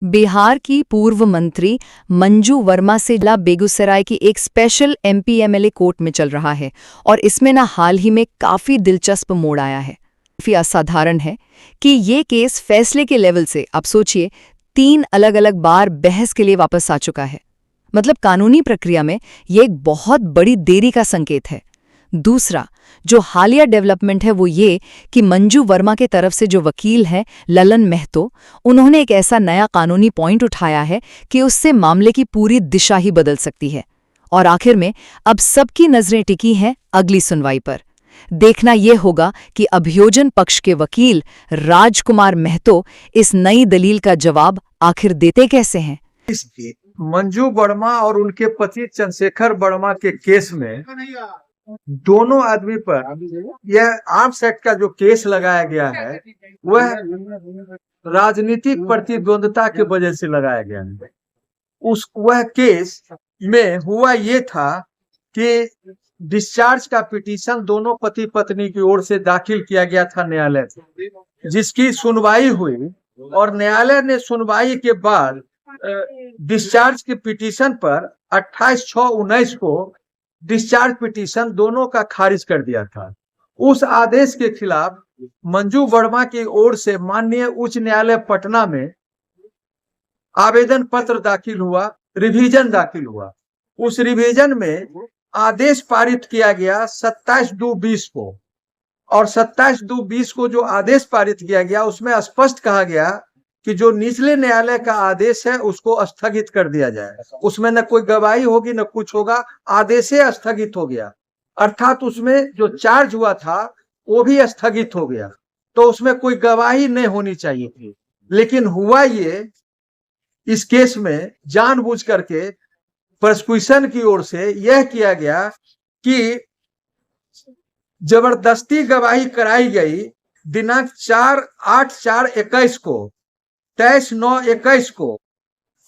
बिहार की पूर्व मंत्री मंजू वर्मा से जिला बेगूसराय की एक स्पेशल एमपी एमएलए कोर्ट में चल रहा है और इसमें हाल ही में काफी दिलचस्प मोड़ आया है। काफी असाधारण है कि ये केस फैसले के लेवल से आप सोचिए 3 अलग-अलग बार बहस के लिए वापस आ चुका है। मतलब कानूनी प्रक्रिया में ये एक बहुत बड़ी देरी का संकेत है। दूसरा जो हालिया डेवलपमेंट है वो ये कि मंजू वर्मा के तरफ से जो वकील हैं ललन महतो, उन्होंने एक ऐसा नया कानूनी पॉइंट उठाया है कि उससे मामले की पूरी दिशा ही बदल सकती है। और आखिर में अब सबकी नजरें टिकी हैं अगली सुनवाई पर। देखना ये होगा कि अभियोजन पक्ष के वकील राजकुमार महतो इस नई दलील का जवाब आखिर देते कैसे हैं। मंजू वर्मा और उनके पति चंद्रशेखर वर्मा के केस में दोनों आदमी पर यह आर्म्स एक्ट का जो केस लगाया गया है वह राजनीतिक प्रतिद्वंदता की वजह से लगाया गया है। वह केस में हुआ ये था कि डिस्चार्ज का पिटीशन दोनों पति पत्नी की ओर से दाखिल किया गया था न्यायालय में, जिसकी सुनवाई हुई और न्यायालय ने सुनवाई के बाद डिस्चार्ज के पिटीशन पर 28/6/19 को डिस्चार्ज पिटीशन दोनों का खारिज कर दिया था। उस आदेश के खिलाफ मंजू वर्मा की ओर से माननीय उच्च न्यायालय पटना में आवेदन पत्र दाखिल हुआ, रिवीजन दाखिल हुआ। उस रिवीजन में आदेश पारित किया गया 27/2/20 को, और 27/2/20 को जो आदेश पारित किया गया उसमें स्पष्ट कहा गया कि जो निचले न्यायालय का आदेश है उसको स्थगित कर दिया जाए। उसमें न कोई गवाही होगी न कुछ होगा, आदेशे स्थगित हो गया। अर्थात उसमें जो चार्ज हुआ था वो भी स्थगित हो गया, तो उसमें कोई गवाही नहीं होनी चाहिए थी। लेकिन हुआ ये, इस केस में जानबूझ करके प्रोसिक्यूशन की ओर से यह किया गया कि जबरदस्ती गवाही कराई गई। दिनांक 4/8/4/21 को, 23/9/21 को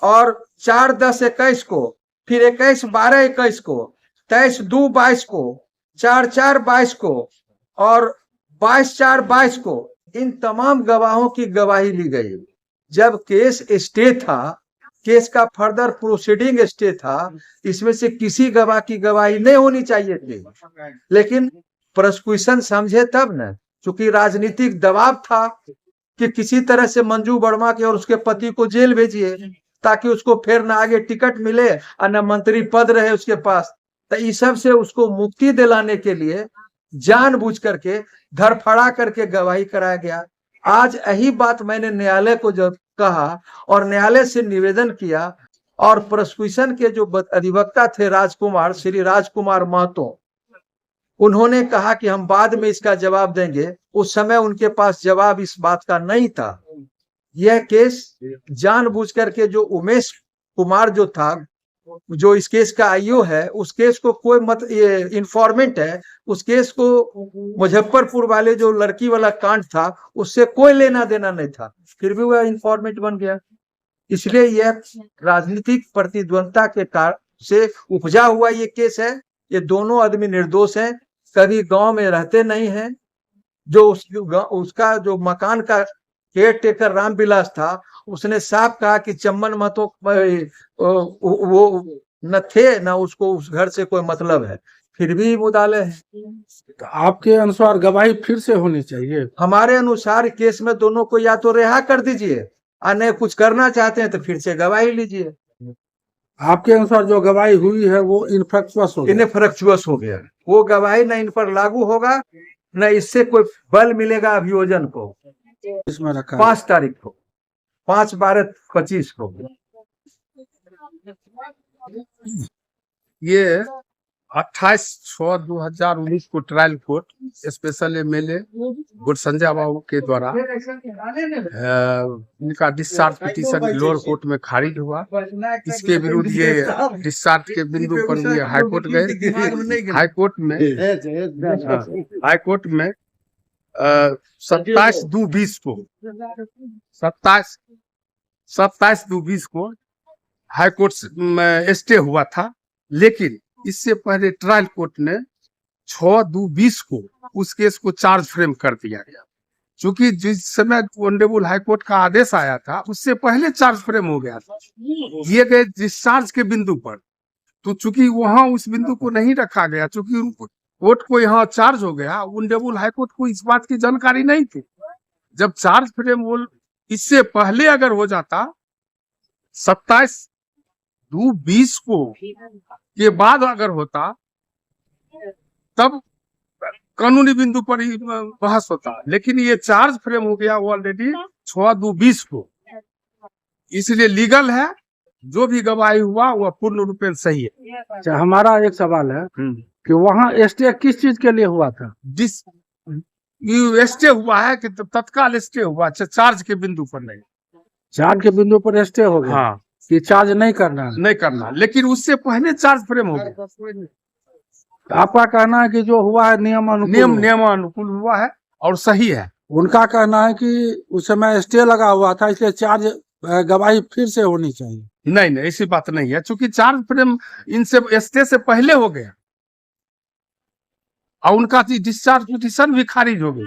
और 4/10/21 को, फिर 21/12/21 को, 23/2/22 को, 4/4/22 को और 22/4/22 को इन तमाम गवाहों की गवाही ली गई। जब केस स्टे था, केस का फर्दर प्रोसीडिंग स्टे था, इसमें से किसी गवाह की गवाही नहीं होनी चाहिए थी, लेकिन प्रोसिक्यूशन समझे तब न, चूंकि राजनीतिक दबाव था कि किसी तरह से मंजू वर्मा के और उसके पति को जेल भेजिए ताकि उसको फिर न आगे टिकट मिले और न मंत्री पद रहे उसके पास। तो इस सब से उसको मुक्ति दिलाने के लिए जानबूझ करके धरफड़ा करके गवाही कराया गया। आज यही बात मैंने न्यायालय को जब कहा और न्यायालय से निवेदन किया, और प्रोसिक्यूशन के जो अधिवक्ता थे राजकुमार, श्री राजकुमार महतो, उन्होंने कहा कि हम बाद में इसका जवाब देंगे। उस समय उनके पास जवाब इस बात का नहीं था। यह केस जानबूझ करके जो उमेश कुमार जो था, जो इस केस का आईओ है, उस केस को कोई ये इन्फॉर्मेंट है, उस केस को मुजफ्फरपुर वाले जो लड़की वाला कांड था उससे कोई लेना देना नहीं था, फिर भी वह इन्फॉर्मेंट बन गया। इसलिए यह राजनीतिक प्रतिद्वंदता के कारण से उपजा हुआ ये केस है। ये दोनों आदमी निर्दोष हैं, कभी गांव में रहते नहीं हैं। जो उसका जो मकान का केयर टेकर रामविलास था, उसने साफ कहा कि चम्मन महतो वो न थे, न उसको उस घर से कोई मतलब है, फिर भी मुदाले है। तो आपके अनुसार गवाही फिर से होनी चाहिए? हमारे अनुसार केस में दोनों को या तो रिहा कर दीजिए, और नहीं कुछ करना चाहते हैं तो फिर से गवाही लीजिए। आपके अनुसार जो गवाही हुई है वो इनफ्रक्चुअस हो गया। वो गवाही न इन पर लागू होगा, न इससे कोई बल मिलेगा अभियोजन को। इसमें रखा 5 तारीख को, 5/12/25 को ये 28/6/2019 को ट्रायल कोर्ट स्पेशल एमएलए गुरसंजय बाबू के द्वारा इनका डिस्चार्ज पिटीशन लोअर कोर्ट में खारिज हुआ। इसके विरुद्ध ये डिस्चार्ज के बिंदु पर ये हाईकोर्ट गए। हाईकोर्ट में 27/2/20 को 27/2/20 को हाईकोर्ट में स्टे हुआ था, लेकिन इससे पहले ट्रायल कोर्ट ने 6/2/20 को उस केस को चार्ज फ्रेम कर दिया गया। चूंकि जिस समय ऑनरेबल हाईकोर्ट का आदेश आया था उससे पहले चार्ज फ्रेम हो गया था दिए गए डिस्चार्ज के बिंदु पर। तो चूंकि वहां उस बिंदु को नहीं रखा गया, चूंकि कोर्ट को यहाँ चार्ज हो गया, ऑनरेबल हाईकोर्ट को इस बात की जानकारी नहीं थी। जब चार्ज फ्रेम इससे पहले अगर हो जाता 27/2/20 को के बाद अगर होता तब कानूनी बिंदु पर ही बहस होता, लेकिन ये चार्ज फ्रेम हो गया ऑलरेडी 6/2/20 को, इसलिए लीगल है। जो भी गवाही हुआ वह पूर्ण रूप से सही है। अच्छा, हमारा एक सवाल है कि वहाँ स्टे किस चीज के लिए हुआ था? स्टे हुआ है कि तत्काल स्टे हुआ, चार्ज के बिंदु पर नहीं। चार्ज के बिंदु पर स्टे हो गया। हाँ, कि चार्ज नहीं करना है। नहीं करना, लेकिन उससे पहले चार्ज फ्रेम हो गया। आपका कहना है कि जो हुआ है नियमानुकूल हुआ है और सही है। उनका कहना है कि उस समय स्टे लगा हुआ था, इसलिए चार्ज गवाही फिर से होनी चाहिए। नहीं, ऐसी बात नहीं है, चूंकि चार्ज फ्रेम इनसे स्टे से पहले हो गया और उनका डिस्चार्ज पिटीशन भी खारिज हो गई।